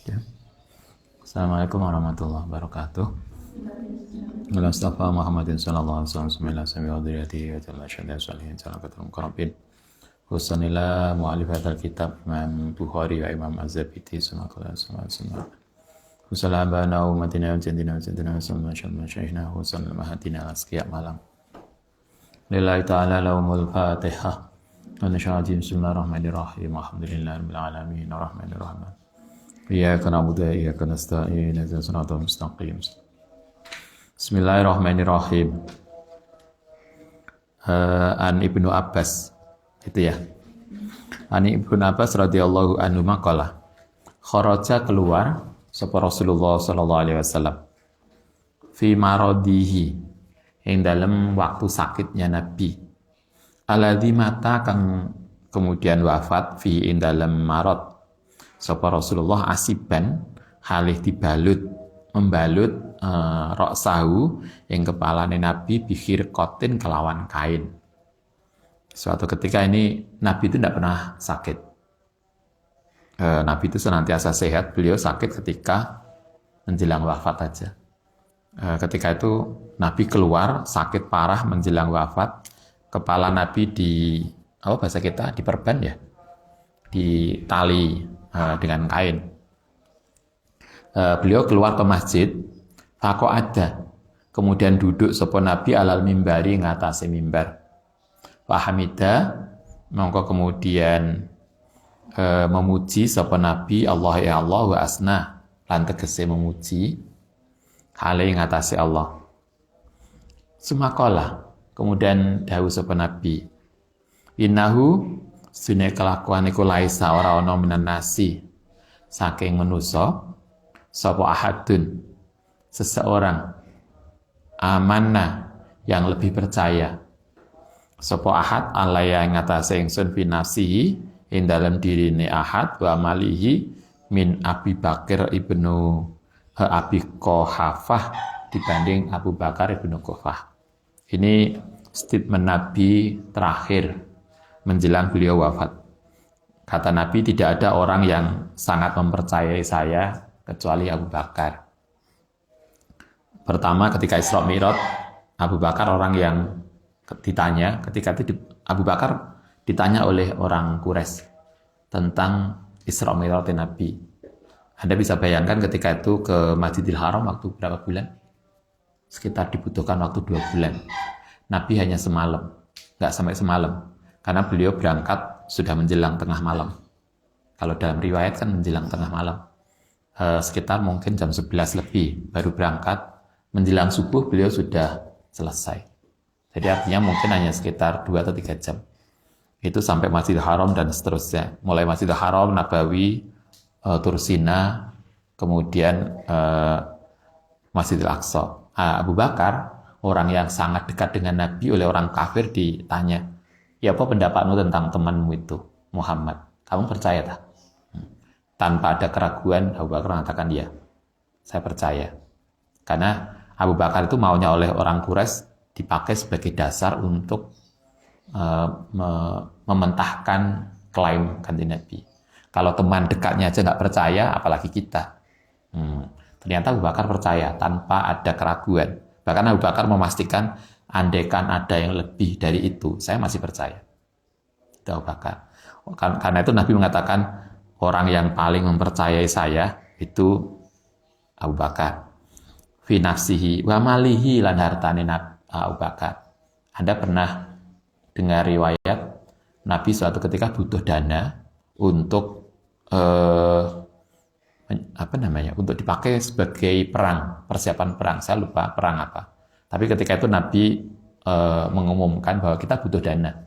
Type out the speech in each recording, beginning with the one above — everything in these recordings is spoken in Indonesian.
Ya. Assalamualaikum warahmatullahi wabarakatuh. Al-Mustafa Muhammadin sallallahu alaihi wasallam bismillah sami wa dhurriyyatihi wa ta'ala syahada salihin salakatul muqarrabin. Husanillah mu'alifat al-kitab Imam Bukhari wa Imam Az-Zabiti sunnakullah sallallahu Husalam bana umatina wa jandina wa jandina wa sallallahu masyaykhina wa sallam mahatina asqiya malam. Lillahi ta'ala lahumul fatihah. Wa nasha'adim bismillahirrahmanirrahim. Alhamdulillahi rabbil alamin arrahmanirrahim. Iyyaka na'budu wa iyyaka nasta'in ihdinas siratal mustaqim. Bismillahirrahmanirrahim. An Ibnu Abbas itu ya. An Ibnu Abbas radhiyallahu anhu maqala. Kharaja keluar sapa Rasulullah sallallahu alaihi wasallam fi maradihi ing dalem waktu sakitnya Nabi. Alladzi mata kang kemudian wafat fi ing dalem marad sapa Rasulullah asiban halih membalut roksahu yang kepalane Nabi bihir kotin kelawan kain. Suatu ketika ini Nabi itu tidak pernah sakit. Nabi itu senantiasa sehat. Beliau sakit ketika menjelang wafat aja. Ketika itu Nabi keluar sakit parah menjelang wafat. Kepala Nabi bahasa kita diperban ya, ditali dengan kain. Beliau keluar ke masjid, faqo ada, kemudian duduk sapa Nabi alal mimbari ngatasi mimbar. Fahamida, mongko kemudian memuji sapa Nabi Allah ya Allah wa asna, lan tegese memuji hale ngatasi Allah. Sumakola, kemudian dawuh sapa Nabi, innahu sunne kelakuan iku laisa ora ana minan nasi saking manusa sapa ahadun seseorang amanna yang lebih percaya sapa ahad alaya ngatasé ingsun fi nafsihi ing dalam dirine ahad wa malihi min Abi Bakar ibnu Abi Quhafah dibanding Abu Bakar ibnu Quhafah. Ini statement Nabi terakhir menjelang beliau wafat. Kata Nabi, tidak ada orang yang sangat mempercayai saya kecuali Abu Bakar. Pertama ketika Isra Mi'raj, Abu Bakar orang yang ditanya, ketika itu Abu Bakar ditanya oleh orang Quraisy tentang Isra Mi'raj Nabi. Anda bisa bayangkan ketika itu ke Masjidil Haram waktu berapa bulan? Sekitar dibutuhkan waktu 2 bulan. Nabi hanya semalam, nggak sampai semalam, karena beliau berangkat sudah menjelang tengah malam. Kalau dalam riwayat kan menjelang tengah malam. Sekitar mungkin jam 11 lebih baru berangkat, menjelang subuh beliau sudah selesai. Jadi artinya mungkin hanya sekitar 2 atau 3 jam. Itu sampai Masjidil Haram dan seterusnya. Mulai Masjidil Haram, Nabawi, Tursina, kemudian Masjidil Aqsa. Abu Bakar, orang yang sangat dekat dengan Nabi, oleh orang kafir ditanya, ya apa pendapatmu tentang temanmu itu, Muhammad? Kamu percaya tak? Tanpa ada keraguan, Abu Bakar mengatakan, ya, saya percaya. Karena Abu Bakar itu maunya oleh orang Quraisy dipakai sebagai dasar untuk mementahkan klaim ganti Nabi. Kalau teman dekatnya aja nggak percaya, apalagi kita. Ternyata Abu Bakar percaya tanpa ada keraguan. Bahkan Abu Bakar memastikan, andaikan ada yang lebih dari itu, saya masih percaya. Itu Abu Bakar. Karena itu Nabi mengatakan, orang yang paling mempercayai saya itu Abu Bakar. Fi nafsihi wa malihi lan hartane Abu Bakar. Anda pernah dengar riwayat Nabi suatu ketika butuh dana untuk untuk dipakai sebagai perang, persiapan perang. Saya lupa perang apa. Tapi ketika itu Nabi mengumumkan bahwa kita butuh dana.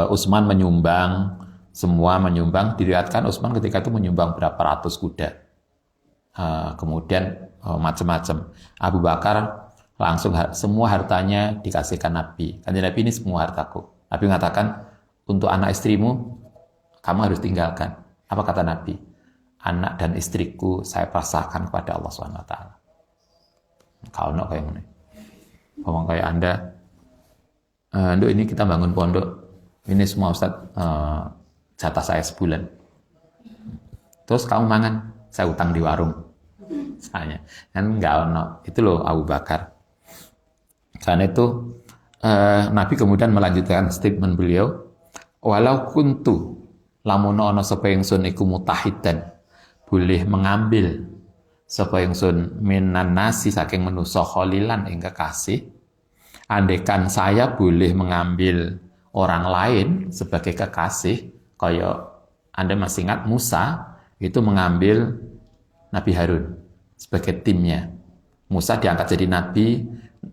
Utsman menyumbang, semua menyumbang. Diriwayatkan Utsman ketika itu menyumbang berapa ratus kuda. Kemudian macam-macam. Abu Bakar langsung semua hartanya dikasihkan Nabi. Kanjeng Nabi, ini semua hartaku. Nabi mengatakan, untuk anak istrimu kamu harus tinggalkan. Apa kata Nabi? Anak dan istriku saya pasrahkan kepada Allah SWT. Kalau no kayak gini, ngomong kayak Anda, ini kita bangun pondok, ini semua Ustaz jatah saya sebulan. Terus kamu mangan, saya utang di warung. Misalnya, kan nggak ono. Itu loh Abu Bakar. Karena itu Nabi kemudian melanjutkan statement beliau, walau kuntu lamun ana sapa ingsun iku mutahidan, boleh mengambil sapa ingsun minan nasi saking manusa khalilan ing kekasih, andekan saya boleh mengambil orang lain sebagai kekasih, kaya Anda masih ingat Musa itu mengambil Nabi Harun sebagai timnya. Musa diangkat jadi nabi,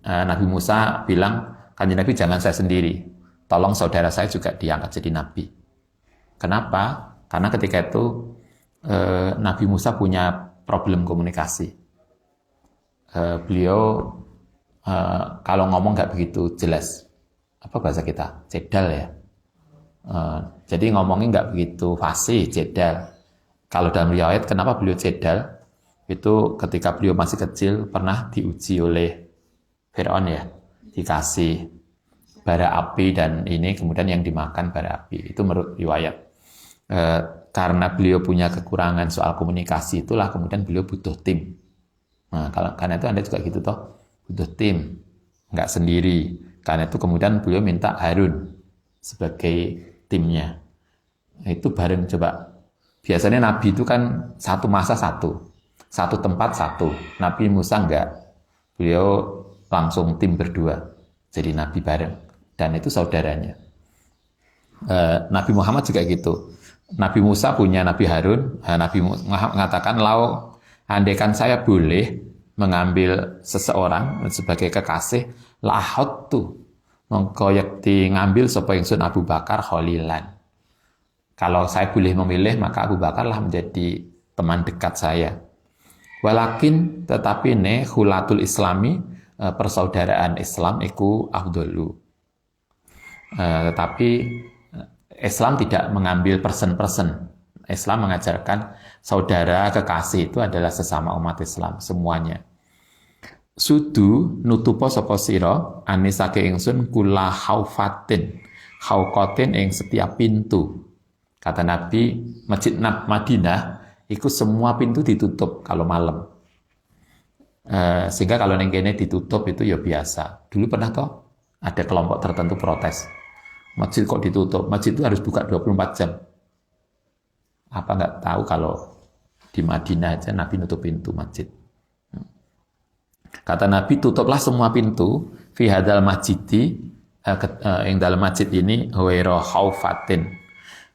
Nabi Musa bilang, kanjeng Nabi jangan saya sendiri, tolong saudara saya juga diangkat jadi nabi. Kenapa? Karena ketika itu Nabi Musa punya problem komunikasi. Beliau kalau ngomong nggak begitu jelas. Apa bahasa kita? Cedal ya. Jadi ngomongnya nggak begitu fasih, cedal. Kalau dalam riwayat, kenapa beliau cedal? Itu ketika beliau masih kecil pernah diuji oleh Fir'aun ya, dikasih bara api dan ini kemudian yang dimakan bara api. Itu menurut riwayat. Karena beliau punya kekurangan soal komunikasi, itulah kemudian beliau butuh tim. Nah, karena itu Anda juga gitu toh, butuh tim, nggak sendiri. Karena itu kemudian beliau minta Harun sebagai timnya. Itu bareng coba. Biasanya Nabi itu kan satu masa satu tempat satu. Nabi Musa enggak. Beliau langsung tim berdua. Jadi Nabi bareng. Dan itu saudaranya. Nabi Muhammad juga gitu. Nabi Musa punya Nabi Harun. Nabi Muhammad mengatakan, lau andaikan saya boleh mengambil seseorang sebagai kekasih, lahottu mengkoyak di ngambil sapa ingsun Abu Bakar khalilan. Kalau saya boleh memilih, maka Abu Bakar lah menjadi teman dekat saya. Walakin tetapi ne khulatul islami, persaudaraan Islam iku afdalu. Tetapi Islam tidak mengambil person-person. Islam mengajarkan saudara kekasih itu adalah sesama umat Islam semuanya. Sudu nutupo sapa sira anisake ingsun kula khaufatin, khauqatin ing setiap pintu. Kata Nabi, Masjid Madinah itu semua pintu ditutup kalau malam. Sehingga kalau neng kene ditutup itu ya biasa. Dulu pernah toh ada kelompok tertentu protes. Masjid kok ditutup? Masjid itu harus buka 24 jam. Apa nggak tahu kalau di Madinah aja Nabi nutup pintu masjid. Kata Nabi, tutuplah semua pintu fi hadal masjidi, yang dalam masjid ini ghaira khaufatin.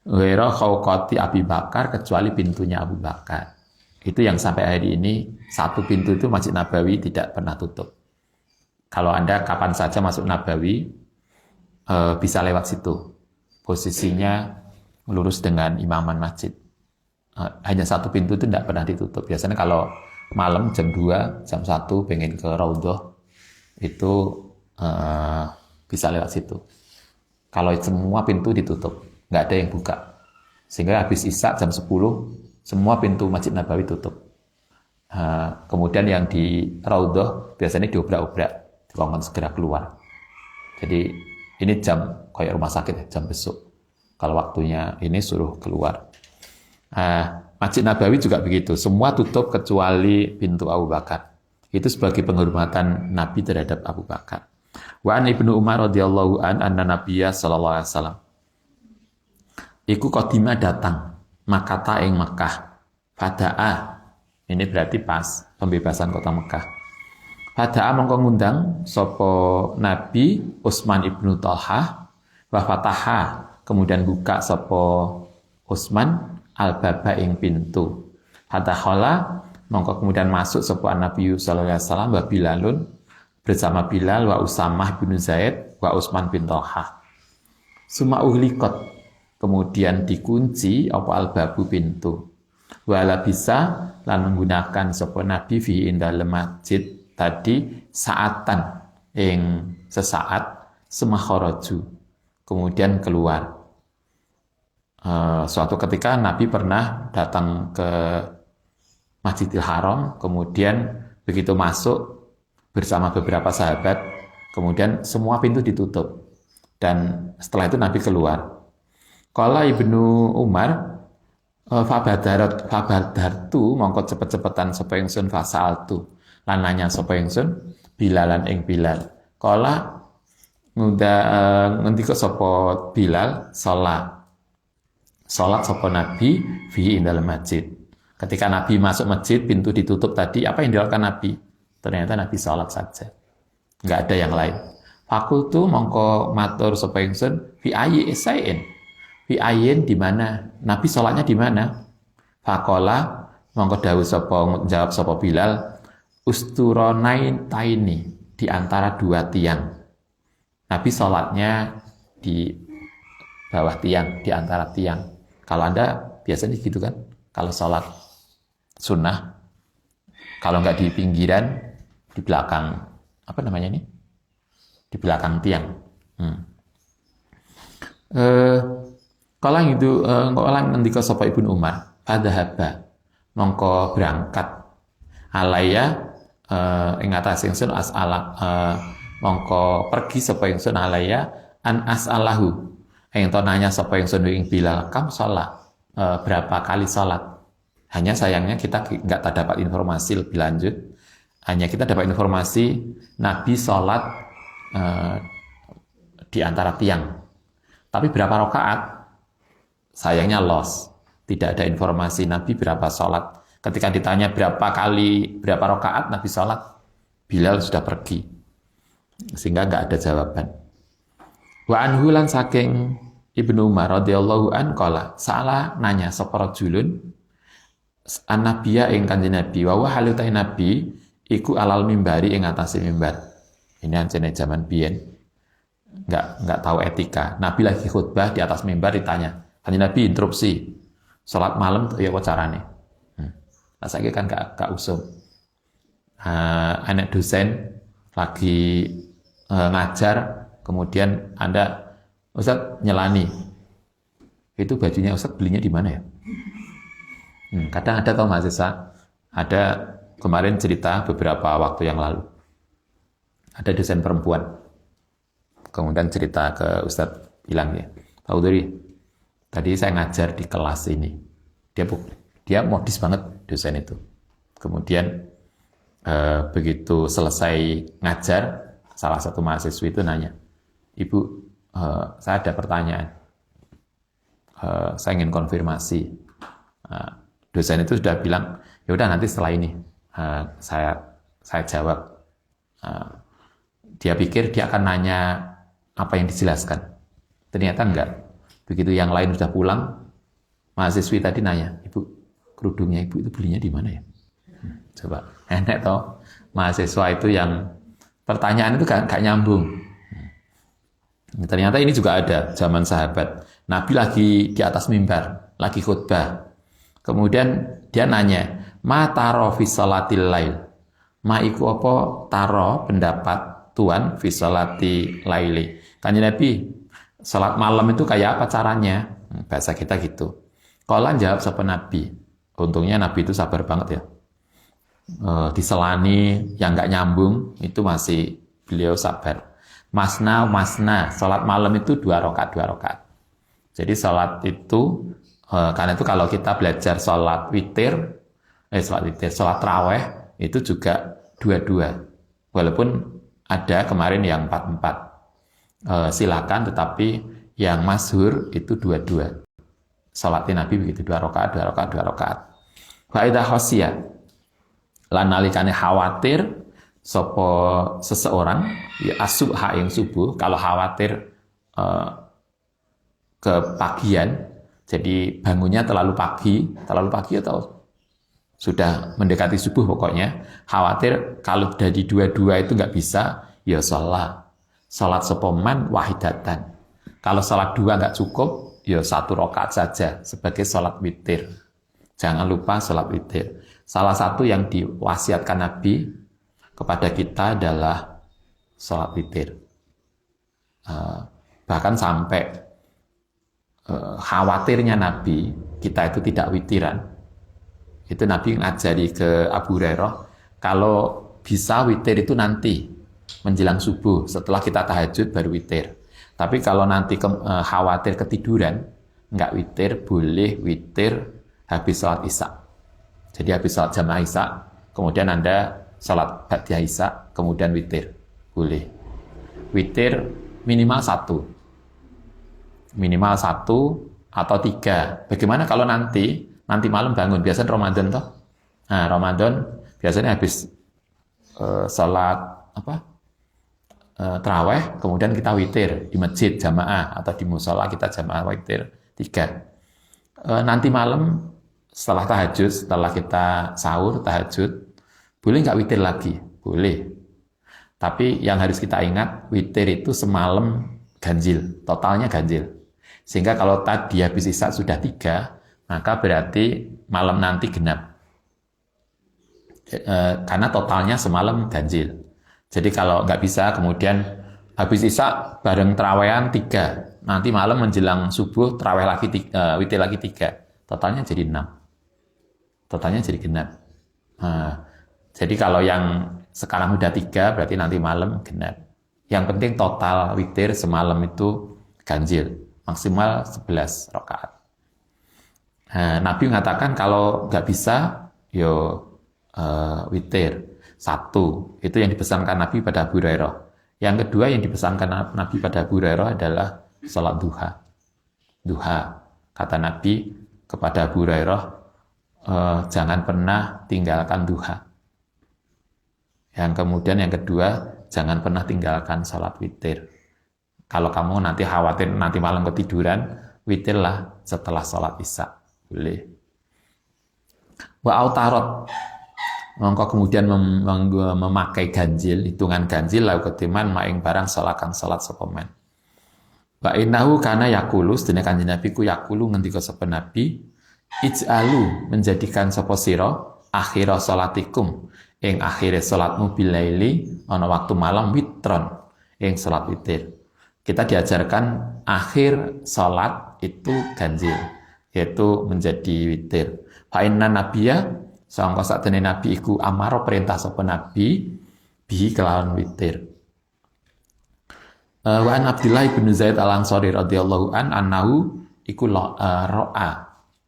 Ghaira khauqati Abi Bakar, kecuali pintunya Abu Bakar. Itu yang sampai hari ini satu pintu itu Masjid Nabawi tidak pernah tutup. Kalau Anda kapan saja masuk Nabawi bisa lewat situ. Posisinya lurus dengan imaman masjid. Hanya satu pintu itu tidak pernah ditutup. Biasanya kalau malam jam 2, jam 1 pengen ke Raudhah itu bisa lewat situ. Kalau semua pintu ditutup, nggak ada yang buka. Sehingga habis Isya jam 10, semua pintu Masjid Nabawi tutup. Kemudian yang di Raudhah biasanya diobrak-obrak, dikongkon segera keluar. Jadi ini jam kayak rumah sakit, jam besok. Kalau waktunya ini suruh keluar. Masjid Nabawi juga begitu, semua tutup kecuali pintu Abu Bakar. Itu sebagai penghormatan Nabi terhadap Abu Bakar. Wa an Ibnu Umar radhiyallahu anna Nabiyya sallallahu alaihi wasallam iku qadima datang Makata ing Mekah. Fada'a, ini berarti pas pembebasan kota Mekah. Fada'a mongko ngundang sapa Nabi Utsman ibnu Talhah, wa fataha, kemudian buka sapa Utsman al-baba ing pintu. Fatakhala, mongko kemudian masuk sapa Nabi sallallahu alaihi wasallam wa Bilalun, bersama Bilal wa Usamah bin Zaid wa Utsman bin Talhah. Suma uhliqat, kemudian dikunci apa al-babu pintu. Wala bisa lan menggunakan sapa Nabi fi indal masjid tadi saatan ing sesaat semakharaju, kemudian keluar. Suatu ketika Nabi pernah datang ke Masjidil Haram, kemudian begitu masuk bersama beberapa sahabat, kemudian semua pintu ditutup. Dan setelah itu Nabi keluar. Qala Ibnu Umar, Fabadartu mongko cepet-cepetan sapa ingsun fasaltu lan nanya sapa ingsun Bilalan ing Bilal. Kala ngendika sapa Bilal salat sapa Nabi fi indal masjid. Ketika Nabi masuk masjid, pintu ditutup tadi, apa yang dilakukan Nabi? Ternyata Nabi salat saja. Enggak ada yang lain. Fakultu mongko matur sapa ingsun fi ayyi isain. Fi ayyin di mana? Nabi salatnya di mana? Fakola mongko dawuh sapa jawab sapa Bilal usturonain taini di antara dua tiang. Nabi salatnya di bawah tiang, di antara tiang. Kalau Anda biasanya gitu kan? Kalau salat sunnah, kalau nggak di pinggiran, di belakang apa namanya ini? Di belakang tiang. Kalau itu orang ngendika sapa Ibnu Umar, padahaba mongko berangkat alaya ing atas ingsun as'ala mongko pergi sapa ingsun alaya an as'alahu ing to nanya sapa ingsun ing Bilal kam salat berapa kali salat. Hanya sayangnya kita nggak dapat informasi lebih lanjut. Hanya kita dapat informasi Nabi salat di antara tiang. Tapi berapa rakaat? Sayangnya lost. Tidak ada informasi Nabi berapa sholat. Ketika ditanya berapa kali, berapa rakaat Nabi sholat, Bilal sudah pergi. Sehingga nggak ada jawaban. Wa anhu lan saking Ibnu Umar radhiyallahu an qala, salah nanya sapa rajulun an-nabiyya ing Kanjeng Nabi, wa wa halutai Nabi iku alal mimbari ing atase mimbar. Ini anjene zaman biyen. Nggak tahu etika. Nabi lagi khutbah di atas mimbar ditanya. Kanjeng Nabi interupsi, sholat malam ya apa carane? Nah, saya kan gak usum. Anak dosen lagi ngajar, kemudian Anda, Ustaz nyelani. Itu bajunya Ustaz belinya di mana ya? Kadang ada tahu mahasiswa, ada kemarin cerita beberapa waktu yang lalu. Ada dosen perempuan. Kemudian cerita ke Ustaz bilang ya, Pak Udhuri, tadi saya ngajar di kelas ini. Dia modis banget dosen itu. Kemudian begitu selesai ngajar, salah satu mahasiswa itu nanya, Ibu, saya ada pertanyaan. Saya ingin konfirmasi. Dosen itu sudah bilang, ya udah nanti setelah ini saya jawab. Dia pikir dia akan nanya apa yang dijelaskan. Ternyata enggak. Begitu yang lain sudah pulang, mahasiswi tadi nanya, Ibu, kerudungnya Ibu itu belinya di mana ya? Coba, enak toh. Mahasiswa itu yang pertanyaan itu gak nyambung. Ternyata ini juga ada zaman sahabat. Nabi lagi di atas mimbar, lagi khutbah. Kemudian dia nanya, ma taro fi salatil lail. Ma iku apa taro pendapat Tuhan fi salati laili. Kanjeng Nabi, salat malam itu kayak apa caranya? Bahasa kita gitu. Kalau jawab sapa Nabi. Untungnya Nabi itu sabar banget ya. Diselani yang nggak nyambung itu masih beliau sabar. Masna, salat malam itu 2 rakaat. Jadi salat itu karena itu kalau kita belajar salat tarawih itu juga 2. Walaupun ada kemarin yang 4. Silakan, tetapi yang masyhur itu 2. Salatnya Nabi begitu 2 rakaat. Wa idza khasiya lan nalikane khawatir sapa seseorang ya asubha yang subuh, kalau khawatir kepagian, jadi bangunnya terlalu pagi atau sudah mendekati subuh pokoknya, khawatir kalau dari 2 itu nggak bisa, ya salat sopoman wahidatan. Kalau salat 2 nggak cukup, ya 1 rakaat saja sebagai salat witir. Jangan lupa salat witir. Salah satu yang diwasiatkan Nabi kepada kita adalah salat witir. Bahkan sampai khawatirnya Nabi kita itu tidak witiran. Itu Nabi ngajari ke Abu Hurairah, kalau bisa witir itu nanti menjelang subuh, setelah kita tahajud baru witir. Tapi kalau nanti khawatir ketiduran, nggak witir, boleh witir habis sholat isya. Jadi habis sholat jamaah isya, kemudian Anda sholat ba'diyah isya, kemudian witir. Boleh. Witir minimal 1. Minimal 1 atau 3. Bagaimana kalau nanti malam bangun? Biasanya Ramadan toh. Nah, Ramadan biasanya habis sholat taraweh, kemudian kita witir di masjid jamaah atau di musola kita jamaah witir 3. Nanti malam setelah tahajud, setelah kita sahur tahajud, boleh nggak witir lagi? Boleh. Tapi yang harus kita ingat, witir itu semalam ganjil, totalnya ganjil. Sehingga kalau tadi habis isya sudah 3, maka berarti malam nanti genap. Karena totalnya semalam ganjil. Jadi kalau nggak bisa kemudian habis isya bareng terawehan 3, nanti malam menjelang subuh terawih lagi witir lagi 3, totalnya jadi 6. Totalnya jadi genap. Jadi kalau yang sekarang udah 3 berarti nanti malam genap. Yang penting total witir semalam itu ganjil, maksimal 11 rakaat. Nabi mengatakan kalau nggak bisa, witir 1. Itu yang dipesankan Nabi pada Abu Hurairah. Yang kedua yang dipesankan Nabi pada Abu Hurairah adalah salat duha. Duha. Kata Nabi kepada Abu Hurairah, jangan pernah tinggalkan duha. Yang kemudian yang kedua, jangan pernah tinggalkan salat witir. Kalau kamu nanti khawatir nanti malam ketiduran, witirlah setelah salat isya. Boleh. Wa autarot, mongko kemudian memakai ganjil, hitungan ganjil lau ketiman maing barang salakan salat sepemen. Wa innahu kana yaqulu, sedene Kanjeng Nabi ku yaqulu ngendika sapa Nabi, ij'alu, menjadikan sapa sira akhira salatikum, ing akhire salatmu bilaili ana waktu malam witron, ing salat witir. Kita diajarkan akhir salat itu ganjil, yaitu menjadi witir. Fa inna nabiyya, sangka sakjane Nabi iku amaro perintah sapa Nabi bihi kelawan witir. Wa an Abdullah bin Zaid al-Ansari radhiyallahu anhu iku ra'a.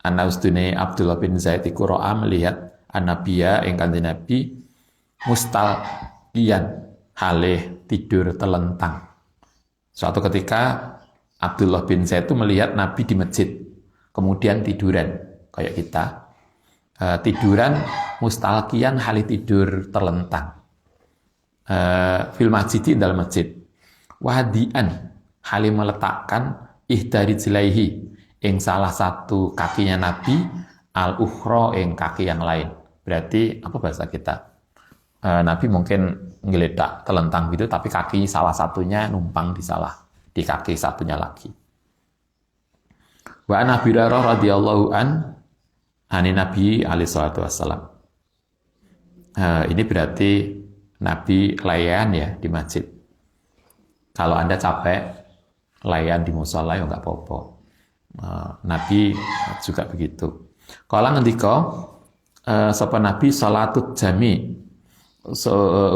Ana ustune Abdullah bin Zaid iku ra'a melihat an-nabiyya ing Kanjeng Nabi mustalqiyan halih tidur telentang. Suatu ketika Abdullah bin Zaid itu melihat Nabi di masjid, kemudian tiduran kayak kita. Tiduran mustalqiyan hali tidur terlentang. Fil masjid, dalam masjid. Wahdian hali meletakkan ihdari jilaihi ing salah satu kakinya Nabi al ukhra ing kaki yang lain. Berarti apa bahasa kita? Nabi mungkin ngeledak telentang gitu, tapi kaki salah satunya numpang di kaki satunya lagi. Wa an Abi Hurairah radhiyallahu ani Nabi alaihi salatu wassalam. Ini berarti Nabi layan ya di masjid. Kalau Anda capek layan di musola ya nggak apa-apa. Nabi juga begitu. Kala ngendika sapa Nabi salatut jami,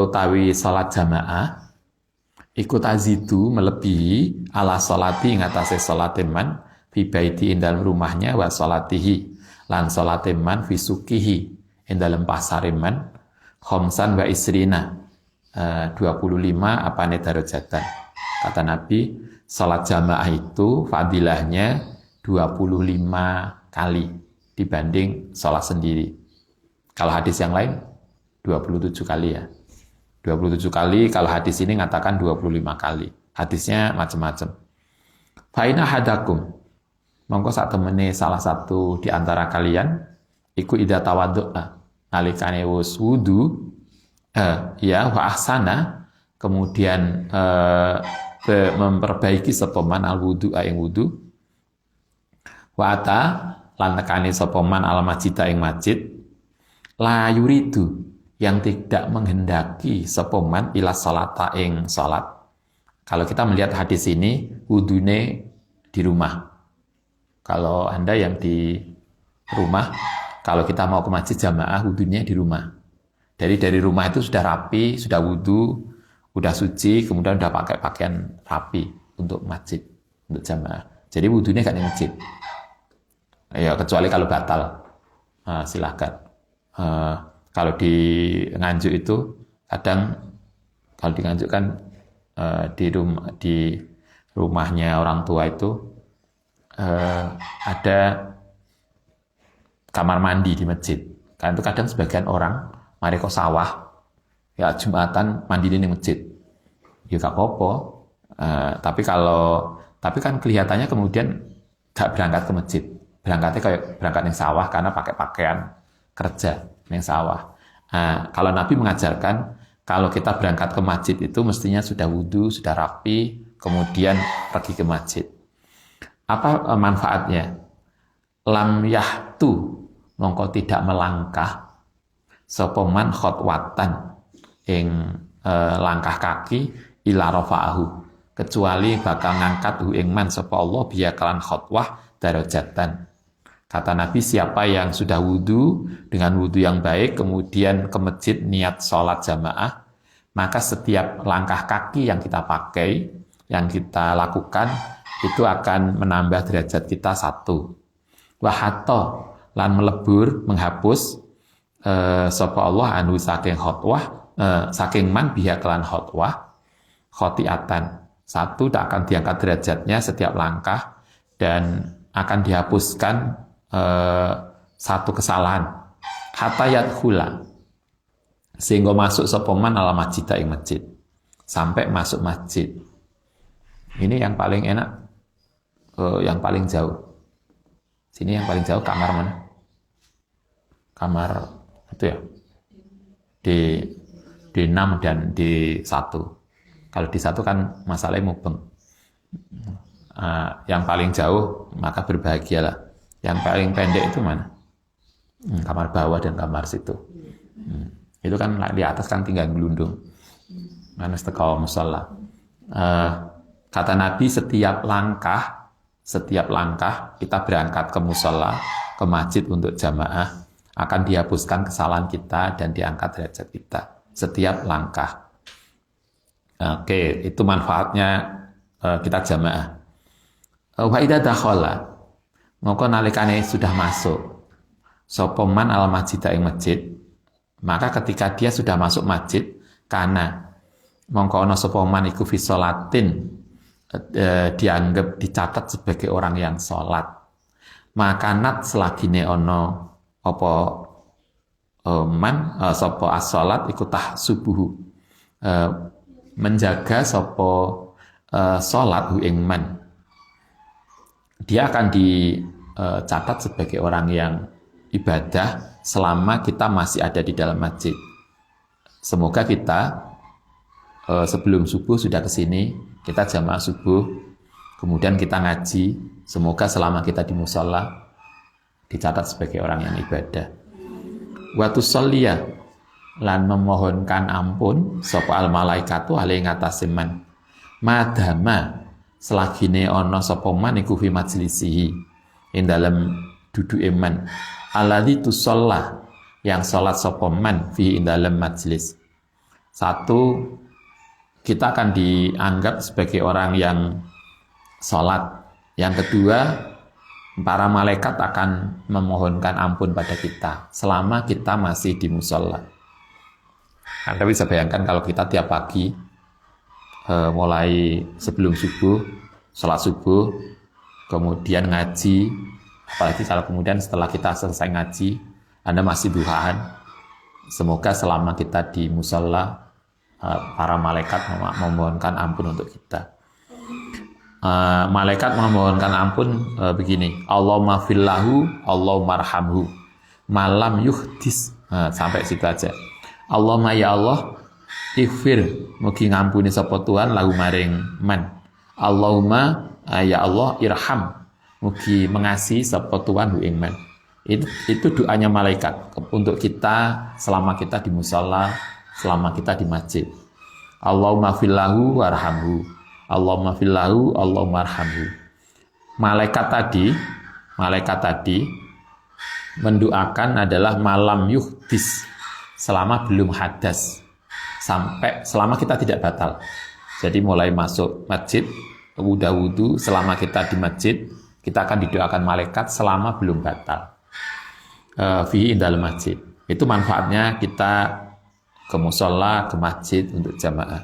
utawi salat jamaah iku tazidu melebihi ala salati ing atase salate man fi baiti ing dalam rumahnya wa salatihi lan salate man fi sukihi ing dalam pasare man khamsan wa isrina 25 apane darajatan. Kata Nabi salat jamaah itu fadilahnya 25 kali dibanding salat sendiri. Kalau hadis yang lain 27 kali ya. 27 kali, kalau hadis ini mengatakan 25 kali. Hadisnya macam-macam. Fa'ina hadakum, mongko sak temene salah satu di antara kalian iku idza tawaddu'a nalikane wis wudu wa ahsana, kemudian memperbaiki sapa man al wudu ing wudu wa ata lan tekane sapa man al masjid ing masjid la yuridu, yang tidak menghendaki sapa man ila salata ing salat. Kalau kita melihat hadis ini, wudune di rumah. Kalau Anda yang di rumah, kalau kita mau ke masjid jamaah, wudunya di rumah. Dari rumah itu sudah rapi, sudah wudu, sudah suci, kemudian sudah pakai pakaian rapi untuk masjid, untuk jamaah. Jadi wudunya kan di masjid. Ya, kecuali kalau batal. silahkan. Kalau di Nganjuk itu kadang kalau di Nganjuk kan di rumahnya orang tua itu ada kamar mandi di masjid. Kan itu kadang sebagian orang mari ke sawah ya Jumatan mandi di masjid. Ya gak apa-apa. Tapi kan kelihatannya kemudian gak berangkat ke masjid. Berangkatnya kayak berangkat di sawah karena pakai pakaian kerja di sawah. Kalau Nabi mengajarkan kalau kita berangkat ke masjid itu mestinya sudah wudhu, sudah rapi, kemudian pergi ke masjid. Apa manfaatnya? Lam yahtu mongko tidak melangkah sopoman khotwatan ing langkah kaki ila rafa'ahu kecuali bakal ngangkat hu ing man sapa Allah biya kalan khotwah darajatan. Kata Nabi, siapa yang sudah wudhu dengan wudhu yang baik, kemudian ke masjid niat sholat jamaah, maka setiap langkah kaki yang kita pakai, yang kita lakukan, itu akan menambah derajat kita 1. Wahato lan melebur, menghapus sapa Allah anu saking khotwah, saking man biha kelan khotwah, khotiatan. 1, tak akan diangkat derajatnya setiap langkah, dan akan dihapuskan 1 kesalahan hatayat hula sehingga masuk sopoman ala masjid ing masjid sampai masuk masjid. Ini yang paling enak, yang paling jauh. Sini yang paling jauh kamar mana? Kamar itu ya di 6 dan di 1. Kalau di 1 kan masalahnya mubeng. Yang paling jauh maka berbahagialah. Yang paling pendek itu mana? Kamar bawah dan kamar situ. Itu kan di atas kan tinggal gelundung. Mana setekau musalla. Kata Nabi setiap langkah kita berangkat ke musalla, ke masjid untuk jamaah, akan dihapuskan kesalahan kita dan diangkat derajat kita. Setiap langkah. Oke, itu manfaatnya kita jamaah. Wa idza dakhala mongko nalikane sudah masuk sopoman al masjid ing masjid, maka ketika dia sudah masuk masjid karena mongko ana sopoman iku fi sholatin dianggap dicatat sebagai orang yang sholat, maka nat selagine ono apa sapa as-sholat iku tah subuh menjaga sapa sholat hu ing man, dia akan dicatat sebagai orang yang ibadah selama kita masih ada di dalam masjid. Semoga kita sebelum subuh sudah ke sini, kita jamaah subuh, kemudian kita ngaji, semoga selama kita di musala dicatat sebagai orang yang ibadah. Wa tusalliya lan memohonkan ampun sapa al malaikatu ale ngatasé man madama selagine ana sapa man iku fi majlisihi ing dalam duduke man alladzi tusalla yang salat sapa man fi ing dalam majlis. 1, kita akan dianggap sebagai orang yang salat. Yang kedua, para malaikat akan memohonkan ampun pada kita selama kita masih di musalla. Anda bisa bayangkan kalau kita tiap pagi mulai sebelum subuh, sholat subuh, kemudian ngaji, apalagi kalau kemudian setelah kita selesai ngaji, Anda masih duhaan, semoga selama kita di musalla, para malaikat memohonkan ampun untuk kita. Malaikat memohonkan ampun begini, Allahumma fillahu, Allahumma arhamhu, malam yuhdis, sampai situ aja. Allahumma ya Allah, ighfir, mugi ngampuni sapa Tuhan lahu maring man. Allahumma ya Allah irham, mugi mengasihi sapa Tuhan hu ing man. Itu doanya malaikat untuk kita selama kita di musala, selama kita di masjid. Allahumma fillahu warhamhu, Allahumma fillahu, Allahumma arhamhu. Malaikat tadi mendoakan adalah malam yuhdis, selama belum hadas, sampai selama kita tidak batal. Jadi mulai masuk masjid, wudu, selama kita di masjid, kita akan didoakan malaikat selama belum batal. fihi indal masjid. Itu manfaatnya kita ke mushola, ke masjid untuk jamaah.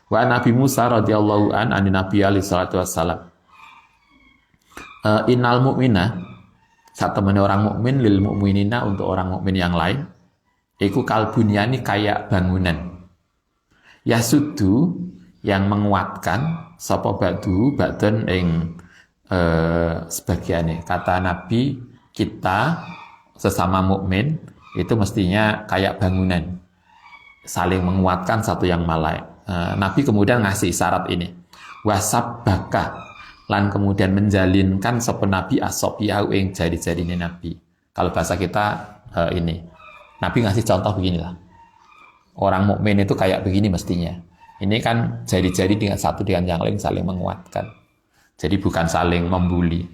Wa Nabi Musa radhiyallahu an Nabi alaihi salatu wassalam. Innal mu'mina, saat temannya orang mukmin, lil mu'minina, untuk orang mukmin yang lain, iku kalbunyani, kayak bangunan. Yasudu, yang menguatkan, sapa ba'du ba'dan ing sebagiannya. Kata Nabi, kita sesama mukmin itu mestinya kayak bangunan, saling menguatkan satu yang lain. Nabi kemudian ngasih isyarat ini, wasabbaka, lan kemudian menjalinkan sapa Nabi asopiau ing jari-jarine Nabi. Kalau bahasa kita ini, Nabi ngasih contoh beginilah. Orang mukmin itu kayak begini mestinya. Ini kan jari-jari dengan satu dengan yang lain saling menguatkan. Jadi bukan saling membuli.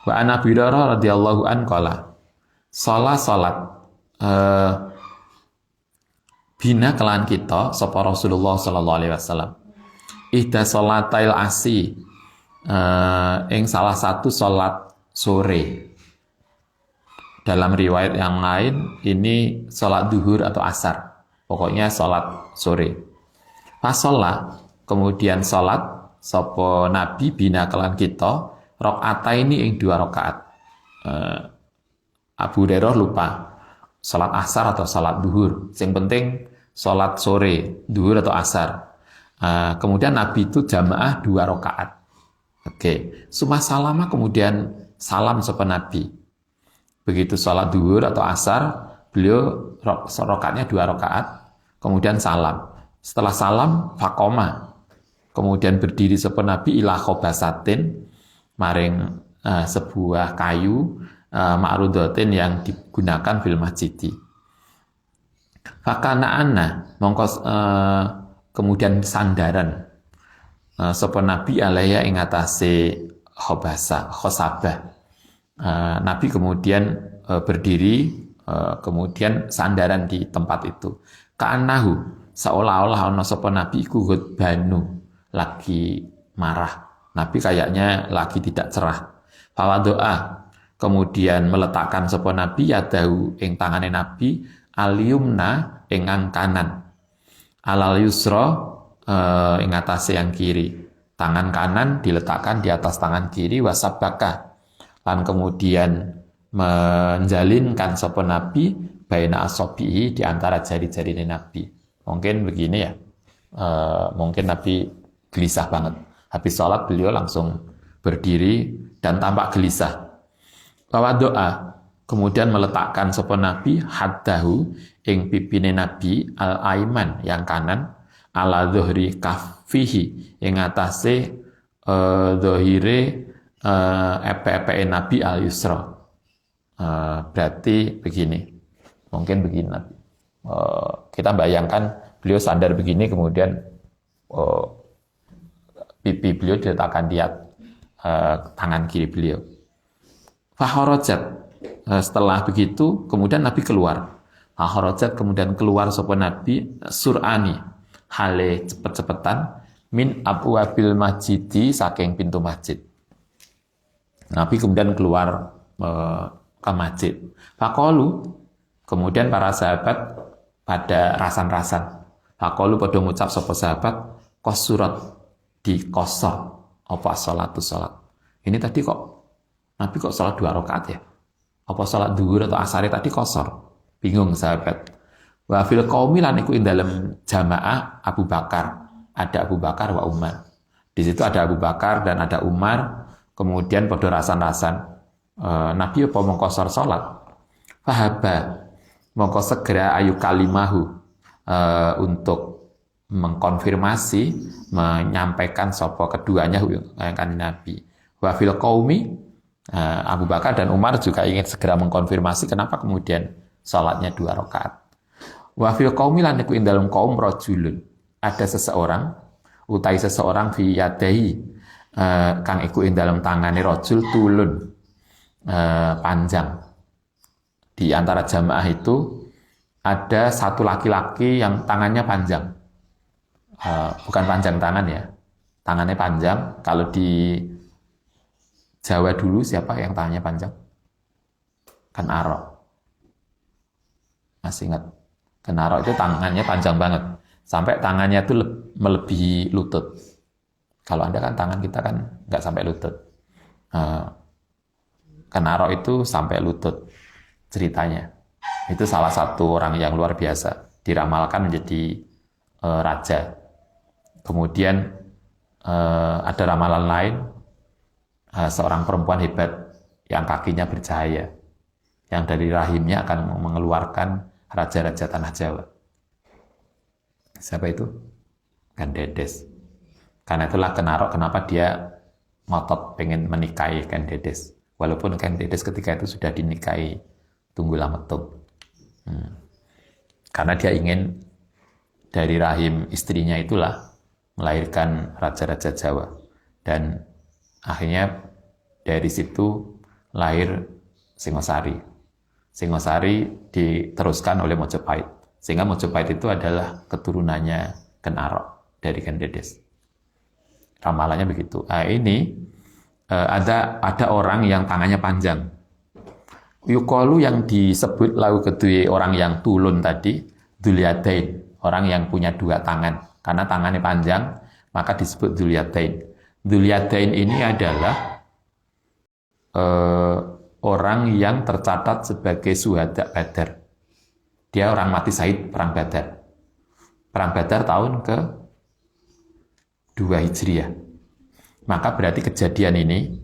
Wa an Abi Hurairah radhiyallahu an qala, salat bina kelan kita sapa Rasulullah sallallahu alaihi wasallam. Ihda salatail asi, ing salah satu salat sore. Dalam riwayat yang lain ini salat duhur atau asar. Pokoknya salat sore. Fasolla, kemudian salat sapa Nabi bina kelan kita rakaataini ing 2 rakaat. Abu Hurairah lupa salat asar atau salat duhur. Yang penting salat sore, duhur atau asar. Kemudian Nabi itu jamaah 2 rakaat. Oke, summa salama, kemudian salam sapa Nabi. Begitu salat duhur atau asar, beliau rakaatnya 2 rakaat, kemudian salam. Setelah salam, fakoma, kemudian berdiri sapa Nabi ila khobasatin, maring sebuah kayu ma'rudatin yang digunakan fil masjidi. Fakana anna, mongko kemudian sandaran sapa Nabi alaiya ing atase khosabah. Nabi kemudian berdiri, kemudian sandaran di tempat itu. Ka'annahu, seolah-olah ana sapa Nabi iku ghadbanu, lagi marah. Nabi kayaknya lagi tidak cerah. Fawadoa, kemudian meletakkan sapa Nabi yadahu ing tangane Nabi al-yumna ing kanan, alal yusra ing atase yang kiri. Tangan kanan diletakkan di atas tangan kiri, wasabaka, lan kemudian menjalinkan sapa Nabi baina asobihi, di antara jari-jari Nabi. Mungkin begini ya, mungkin Nabi gelisah banget. Habis sholat beliau langsung berdiri dan tampak gelisah. Bahwa doa, kemudian meletakkan sapa Nabi haddahu ing pipine Nabi al-aiman, yang kanan, ala dhuhri kaffihi, ing atase dhuhire epe-epe Nabi al-yusra. Berarti begini, mungkin begini Nabi. Kita bayangkan beliau sandar begini, kemudian pipi beliau diletakkan di tangan kiri beliau. Faharajat, setelah begitu kemudian Nabi keluar. Faharajat, kemudian keluar sapa Nabi sur'ani, hale cepet-cepetan, min abwabil masjidi, saking pintu masjid. Nabi kemudian keluar ke masjid. Faqalu, kemudian para sahabat pada rasan-rasan. Faqalu, pada ngucap sapa sahabat, qasurat, dikosor apa salatu salat. Ini tadi kok Nabi kok salat 2 rakaat ya? Apa salat duhur atau asar tadi kosor? Bingung sahabat. Wa fil qaumi, lan iku ing dalem jamaah Abu Bakar. Ada Abu Bakar wa Umar. Di situ ada Abu Bakar dan ada Umar. Kemudian pada rasan-rasan, Nabi apa mengkosor salat? Fahaba, mongko segera ayu kalimahu, untuk mengkonfirmasi, menyampaikan sapa keduanya kan Nabi. Wa fil qaumi, Abu Bakar dan Umar juga ingin segera mengkonfirmasi kenapa kemudian salatnya 2 rakaat. Wa fil qaumi, lan iku ing dalem kaum rajulun, ada seseorang, utai seseorang fi yadahi, kang iku ing dalem tangane rajul tulun, panjang. Di antara jamaah itu ada satu laki-laki yang tangannya panjang. Bukan panjang tangan ya, tangannya panjang. Kalau di Jawa dulu siapa yang tangannya panjang? Kan Arab. masih ingat. Kenaro itu tangannya panjang banget. Sampai tangannya itu melebihi lutut. Kalau Anda kan tangan kita kan nggak sampai lutut. Kenaro itu sampai lutut ceritanya. Itu salah satu orang yang luar biasa. Diramalkan menjadi raja. Kemudian ada ramalan lain, seorang perempuan hebat yang kakinya bercahaya, yang dari rahimnya akan mengeluarkan raja-raja tanah Jawa. Siapa itu? Kendedes. Karena itulah Kenaro kenapa dia ngotot pengen menikahi Kendedes. Walaupun Kendedes ketika itu sudah dinikahi Tunggulametung. Karena dia ingin dari rahim istrinya itulah melahirkan raja-raja Jawa. Dan akhirnya dari situ lahir Singosari. Singosari diteruskan oleh Mojopahit. Sehingga Mojopahit itu adalah keturunannya Kenaro dari Kendedes. Ramalannya begitu. Ini ada orang yang tangannya panjang. Yukolu yang disebut lalu kedua orang yang tulun tadi, Dulyadain, orang yang punya dua tangan. Karena tangannya panjang, maka disebut Dulyadain. Dulyadain ini adalah orang yang tercatat sebagai syuhada Badar. Dia orang mati syahid perang Badar. Perang Badar tahun ke-2 Hijriah. Maka berarti kejadian ini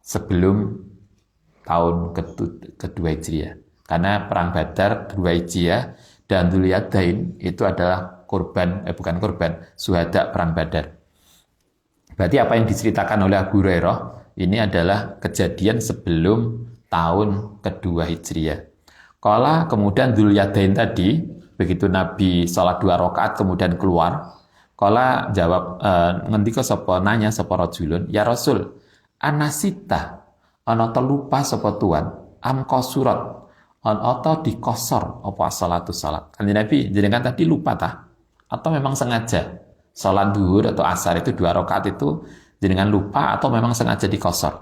sebelum tahun ke-2 Hijriah. Karena perang Badar 2 Hijriah dan Dulyadain itu adalah syuhada perang Badar. Berarti apa yang diceritakan oleh Abu Hurairah ini adalah kejadian sebelum tahun ke-2 Hijriah. Kala kemudian Dulyadain tadi, begitu Nabi sholat 2 rakaat kemudian keluar, kala jawab, ngendika sapa nanya sapa rajulun, ya Rasul, anasita, ana ta lupa sapa tuan, am qasurat, ana ta dikosor apa salatu salat. Kanjeng Nabi, jenengan tadi lupa tah? Atau memang sengaja? Sholat duhur atau asar itu 2 rakaat itu jenengan lupa atau memang sengaja dikosor?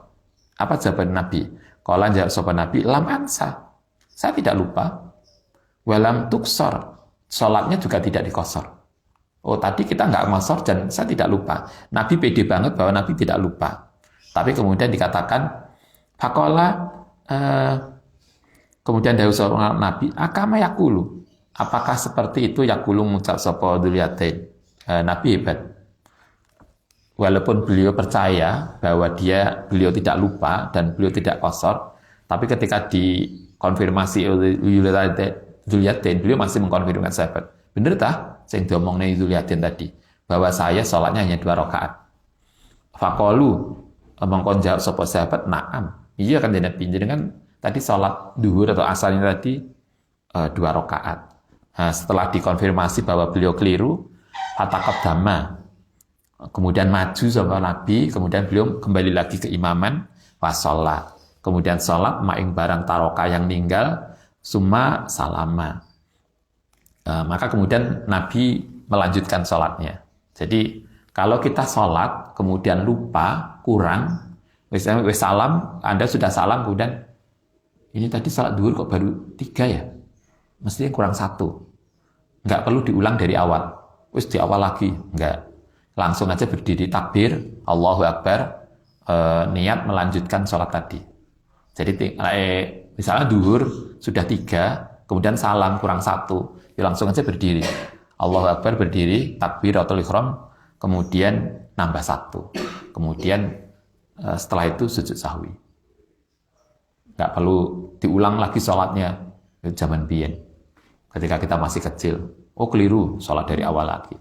Apa jawaban Nabi? Kala jawab sapa Nabi, lam ansa. Saya tidak lupa. Walam tuksor. Sholatnya juga tidak dikosor. Oh, tadi kita nggak ngosor dan saya tidak lupa. Nabi pede banget bahwa Nabi tidak lupa. Tapi kemudian dikatakan, Fakola, kemudian dari seorang Nabi, akama yakulu. Apakah seperti itu yakulu mengucap sapa Dulyadain? Nabi hebat. Walaupun beliau percaya bahwa beliau tidak lupa dan beliau tidak kosor, tapi ketika dikonfirmasi oleh Dulyadain, beliau masih mengkonfirmasi sahabat. Bener tah? Sing diomongne Dulyadain tadi, bahwa saya sholatnya hanya 2 rakaat. Faqalu, mongkon jawab sapa sahabat, na'am. Iya kan Nabi, jenengan tadi sholat duhur atau asarnya tadi 2 rakaat. Nah, setelah dikonfirmasi bahwa beliau keliru, fataqaddama, kemudian maju sama Nabi, kemudian beliau kembali lagi ke imaman, wasolat. Kemudian sholat ma'ing barang taroka yang meninggal, summa salama. Maka kemudian Nabi melanjutkan sholatnya. Jadi kalau kita sholat, kemudian lupa, kurang, wis salam, Anda sudah salam, kemudian ini tadi sholat duhur kok baru 3 ya? Mestinya kurang 1. Nggak perlu diulang dari awal. Wis di awal lagi, enggak. Langsung aja berdiri takbir, Allahu Akbar, niat melanjutkan sholat tadi. Jadi misalnya duhur sudah 3, kemudian salam kurang 1, ya langsung aja berdiri. Allahu Akbar berdiri, takbiratul ihram, kemudian nambah 1. Kemudian setelah itu sujud sahwi. Nggak perlu diulang lagi sholatnya, zaman biyen. Ketika kita masih kecil, oh keliru, sholat dari awal lagi.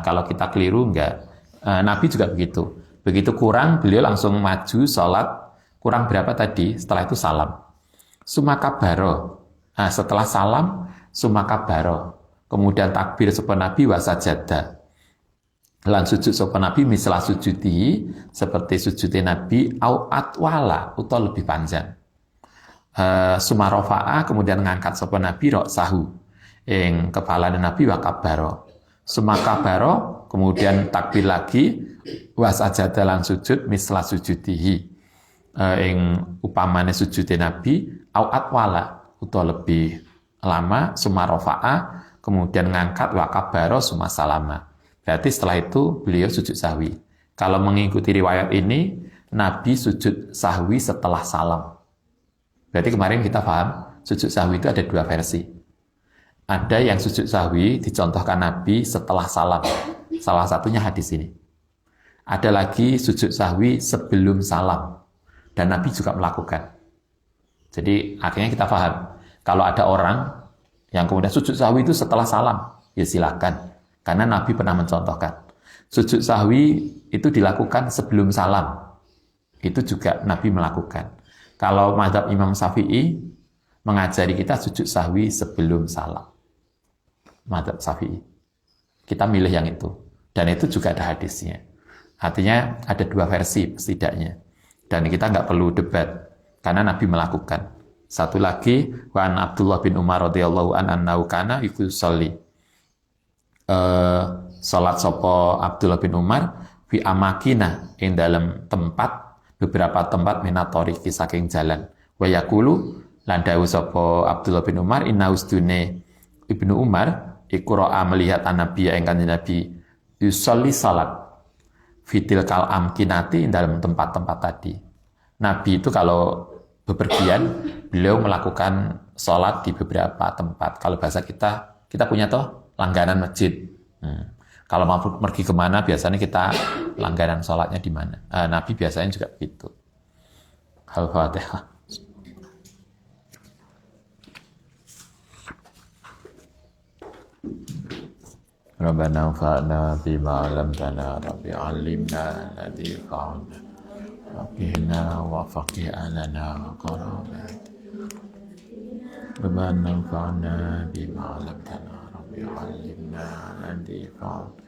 Kalau kita keliru, enggak. Nabi juga begitu. Begitu kurang, beliau langsung maju, sholat. Kurang berapa tadi? Setelah itu salam. Sumakabaro. Setelah salam, sumakabaro. Kemudian takbir sopan Nabi wasajada. Lan sujud sopan Nabi mislah sujudi, seperti sujudnya Nabi, au atwala, atau lebih panjang. Sumarofa'a, kemudian ngangkat sopan Nabi, rok sahu. Yang kepala Nabi wakabaro. Sumakabaro, kemudian takbir lagi, wasajada lan sujud mislah sujudihi. Yang upamane sujudnya Nabi, au atwala, atau lebih lama, summa rofa'a, kemudian ngangkat, wa kabaro, summa salama. Berarti setelah itu beliau sujud sahwi. Kalau mengikuti riwayat ini, Nabi sujud sahwi setelah salam. Berarti kemarin kita paham, sujud sahwi itu ada dua versi. Ada yang sujud sahwi dicontohkan Nabi setelah salam. Salah satunya hadis ini. Ada lagi sujud sahwi sebelum salam. Dan Nabi juga melakukan. Jadi akhirnya kita paham. Kalau ada orang yang kemudian sujud sahwi itu setelah salam, ya silakan. Karena Nabi pernah mencontohkan. Sujud sahwi itu dilakukan sebelum salam. Itu juga Nabi melakukan. Kalau mazhab Imam Syafi'i mengajari kita sujud sahwi sebelum salam. Mazhab Syafi'i. Kita milih yang itu. Dan itu juga ada hadisnya. Artinya ada dua versi setidaknya. Dan kita nggak perlu debat. Karena Nabi melakukan. Satu lagi, wa an Abdullah bin Umar radhiyallahu anhu kana yusalli. Salat sapa Abdullah bin Umar fi amakina ing dalam tempat beberapa tempat minatoriki saking jalan. Wa yaqulu lan dawuh sapa Abdullah bin Umar inna ustune Ibnu Umar iku ra'a melihat Nabi ing kanjeng Nabi yusolli salat fitil kal amkinati dalam tempat-tempat tadi. Nabi itu kalau bepergian beliau melakukan salat di beberapa tempat. Kalau bahasa kita punya toh langganan masjid. Kalau mau pergi kemana, biasanya kita langganan sholatnya di mana. Nabi biasanya juga begitu. Al-Fatihah. Rabbana fa'na bima 'allamtana rabbi 'allimna alladhi fa'alna waqina wa faqih alana qaraba. Rabbana fa'na bima 'allamtana rabbi 'allimna alladhi fa'alna.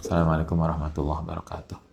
Assalamualaikum warahmatullahi wabarakatuh.